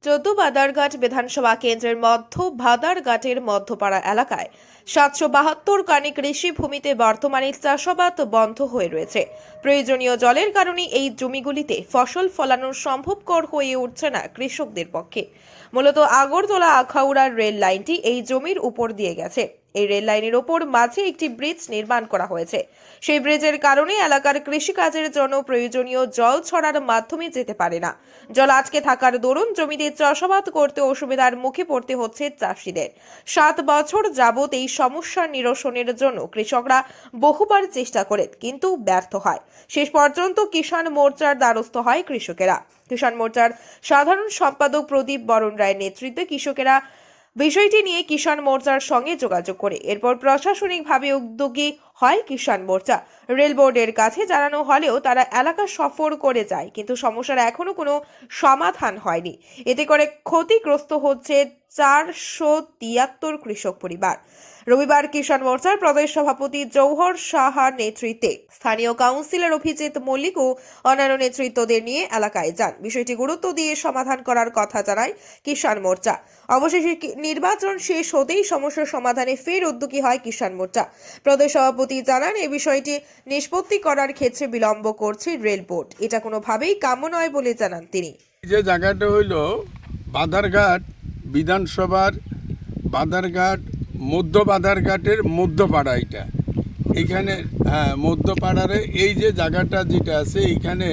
চোদ্দ বাদারঘাট বিধানসভা কেন্দ্রের মধ্য ভাদারঘাটের মধ্যপাড়া এলাকায় ৭৭২ কানি কৃষি ভূমিতে বর্তমানে চাষাবাদ বন্ধ হয়ে রয়েছে। প্রয়োজনীয় জলের কারণে এই জমিগুলিতে ফসল ফলানো সম্ভবপর হয়ে উঠছে না কৃষকদের পক্ষে। মূলত আগরতলা আখাউড়ার রেল লাইনটি এই জমির উপর দিয়ে গেছে। এই রেল লাইনের ওপর মাঝে একটি ব্রিজ নির্মাণ করা হয়েছে। সেই ব্রিজের কারণে এলাকার কৃষিকাজের জন্য প্রয়োজনীয় জল ছড়ার মাধ্যমে যেতে পারে না। জল আটকে থাকার দরুন জমিতে চাষাবাদ করতে অসুবিধার মুখে পড়তে হচ্ছে চাষিদের। 7 বছর যাবত এই সমস্যার নিরসনের জন্য কৃষকরা বহুবার চেষ্টা করেন, কিন্তু ব্যর্থ হয়। শেষ পর্যন্ত কিষাণ মোর্চার দ্বারস্থ হয় কৃষকেরা। কিষাণ মোর্চার সাধারণ সম্পাদক প্রদীপ বরণ রায়ের নেতৃত্বে কৃষকেরা বিষয়টি নিয়ে কিষাণ মোর্চার সঙ্গে যোগাযোগ করে এরপর প্রশাসনিকভাবে উদ্যোগী হয় কিষাণ মোর্চা। রেল বোর্ডের কাছে জানানো হলেও তারা এলাকা সফর করে যায়, কিন্তু সমস্যার এখনো কোনো সমাধান হয়নি। এতে করে ক্ষতিগ্রস্ত হচ্ছে 473 কৃষক পরিবার। রবিবার কিষাণ মোর্চার প্রদেশ সভাপতি জৌহর সাহার নেতৃত্বে স্থানীয় কাউন্সিলর অভিজিৎ মল্লিক ও অন্যান্য নেতৃত্বদের নিয়ে এলাকায় যান। বিষয়টি গুরুত্ব দিয়ে সমাধান করার কথা জানায় কিষাণ মোর্চা। অবশেষে নির্বাচন শেষ হতেই সমস্যার সমাধানে ফের উদ্যোগী হয় কিষাণ মোর্চা। প্রদেশ সভাপতি জানান, এই বিষয়টি নিষ্পত্তি করার ক্ষেত্রে বিলম্ব করছে রেল বোর্ড। এটা কোনোভাবেই কাম্য নয় বলে জানান তিনি। যে জায়গাটা হইল বাদারঘাট বিধানসভার বাদারঘাট মধ্য বাদারঘাটের মধ্যপাড়া, এটা এখানে মধ্যপাড়ারে এই যে জায়গাটা যেটা আছে এখানে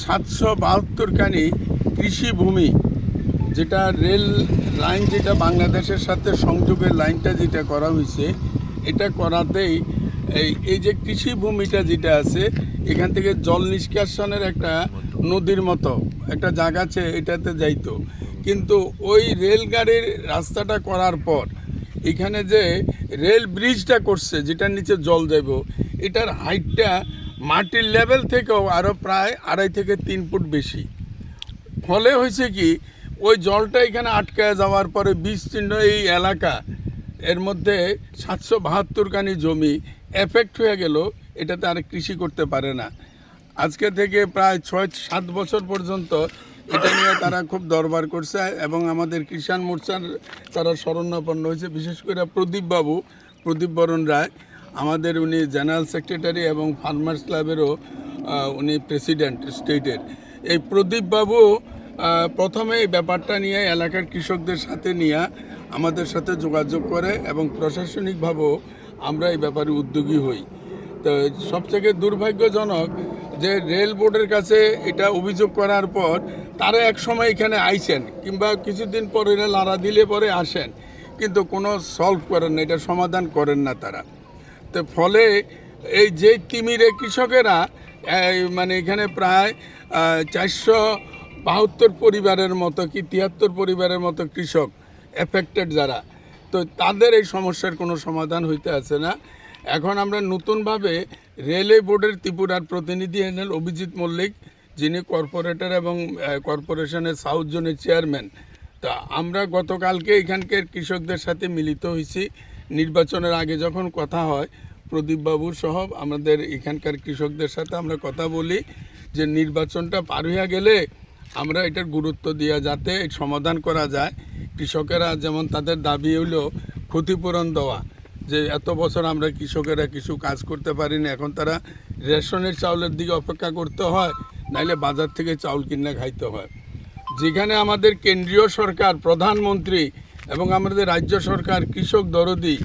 772 কানি কৃষি ভূমি, যেটা রেল লাইন যেটা বাংলাদেশের সাথে সংযোগের লাইনটা যেটা করা হয়েছে, এটা করাতেই এই যে কৃষি ভূমিটা যেটা আছে এখান থেকে জল নিষ্কাশনের একটা নদীর মতো একটা জায়গা আছে, এটাতে যাইতো। কিন্তু ওই রেলগাড়ির রাস্তাটা করার পর এখানে যে রেল ব্রিজটা করছে যেটার নিচে জল যাইব, এটার হাইটটা মাটির লেভেল থেকেও আরও প্রায় 2.5 থেকে 3 ফুট বেশি। ফলে হয়েছে কি, ওই জলটা এখানে আটকায় যাওয়ার পরে বিস্তীর্ণ এই এলাকা এর মধ্যে 772 কানি জমি এফেক্ট হয়ে গেল। এটাতে আর কৃষি করতে পারে না। আজকে থেকে প্রায় 6-7 বছর পর্যন্ত এটা নিয়ে তারা খুব দরবার করছে এবং আমাদের কিষাণ মোর্চার তারা শরণাপন্ন হয়েছে। বিশেষ করে প্রদীপ বরণ রায়, আমাদের উনি জেনারেল সেক্রেটারি এবং ফার্মার্স ক্লাবেরও উনি প্রেসিডেন্ট স্টেটের। এই প্রদীপবাবু প্রথমে এই ব্যাপারটা নিয়ে এলাকার কৃষকদের সাথে নিয়ে আমাদের সাথে যোগাযোগ করে এবং প্রশাসনিকভাবেও আমরা এই ব্যাপারে উদ্যোগী হই। তো সবথেকে দুর্ভাগ্যজনক যে রেল বোর্ডের কাছে এটা অভিযোগ করার পর তারা এক সময় এখানে আইছেন, কিংবা কিছুদিন পরে এরা লাড়া দিলে পরে আসেন, কিন্তু কোনো সলভ করেন না, এটা সমাধান করেন না তারা। তো ফলে এই যে তিমিরে কৃষকেরা মানে এখানে প্রায় 472 পরিবারের মতো কি 73 পরিবারের মতো কৃষক এফেক্টেড যারা, তো তাদের এই সমস্যার কোনো সমাধান হইতে আছে না। এখন আমরা নতুনভাবে রেলওয়ে বোর্ডের ত্রিপুরার প্রতিনিধি এনেন অভিজিৎ মল্লিক, যিনি কর্পোরেটর এবং কর্পোরেশনের সাউথ জোনের চেয়ারম্যান। তা আমরা গতকালকে এখানকার কৃষকদের সাথে মিলিত হয়েছি। নির্বাচনের আগে যখন কথা হয়, প্রদীপবাবু সহ আমাদের এখানকার কৃষকদের সাথে আমরা কথা বলি যে নির্বাচনটা পার হয়ে গেলে আমরা এটার গুরুত্ব দিয়ে যাতে সমাধান করা যায়। কৃষকেরা যেমন তাদের দাবি হলো ক্ষতিপূরণ দেওয়া, যে এত বছর আমরা কৃষকেরা কিছু কাজ করতে পারিনি, এখন তারা রেশনের চাউলের দিকে অপেক্ষা করতে হয়, নাইলে বাজার থেকে চাউল কিনে খাইতে হয়। যেখানে আমাদের কেন্দ্রীয় সরকার, প্রধানমন্ত্রী এবং আমাদের রাজ্য সরকার কৃষক দরদি,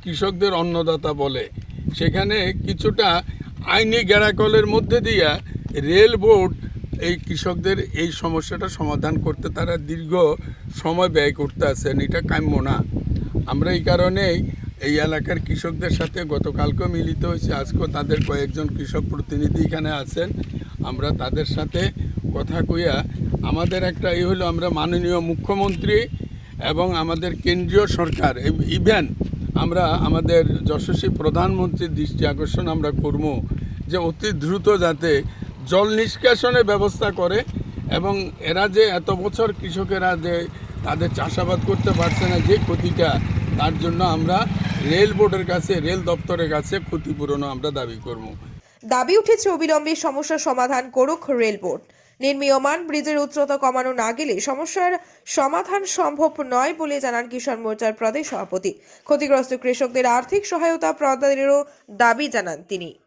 কৃষকদের অন্নদাতা বলে, সেখানে কিছুটা আইনি গ্যারাকলের মধ্যে দিয়ে রেল বোর্ড এই কৃষকদের এই সমস্যাটা সমাধান করতে তারা দীর্ঘ সময় ব্যয় করতে আছেন। এটা কাম্য না। আমরা এই কারণেই এই এলাকার কৃষকদের সাথে গতকালকেও মিলিত হয়েছে, আজকেও তাদের কয়েকজন কৃষক প্রতিনিধি এখানে আছেন। আমরা তাদের সাথে কথা কইয়া আমাদের একটা হলো, আমরা মাননীয় মুখ্যমন্ত্রী এবং আমাদের কেন্দ্রীয় সরকার ইভেন আমরা আমাদের যশস্বী প্রধানমন্ত্রীর দৃষ্টি আকর্ষণ আমরা করব যে অতি দ্রুত যাতে জল নিষ্কাশনের ব্যবস্থা করে, এবং এরা যে এত বছর কৃষকেরা যে তাদের চাষাবাদ করতে পারছে না যে ক্ষতিটা, তার জন্য আমরা রেল বোর্ডের কাছে, রেল দপ্তরের কাছে ক্ষতিপূরণও আমরা দাবি করব। দাবি উঠেছে অবিলম্বে সমস্যার সমাধান করুক রেল বোর্ড। নির্মীয়মান ব্রিজের উচ্চতা কমানো না গেলে সমস্যার সমাধান সম্ভব নয় বলে জানান কিষাণ মোর্চার প্রদেশ সভাপতি। ক্ষতিগ্রস্ত কৃষকদের আর্থিক সহায়তা প্রদানেরও দাবি জানান তিনি।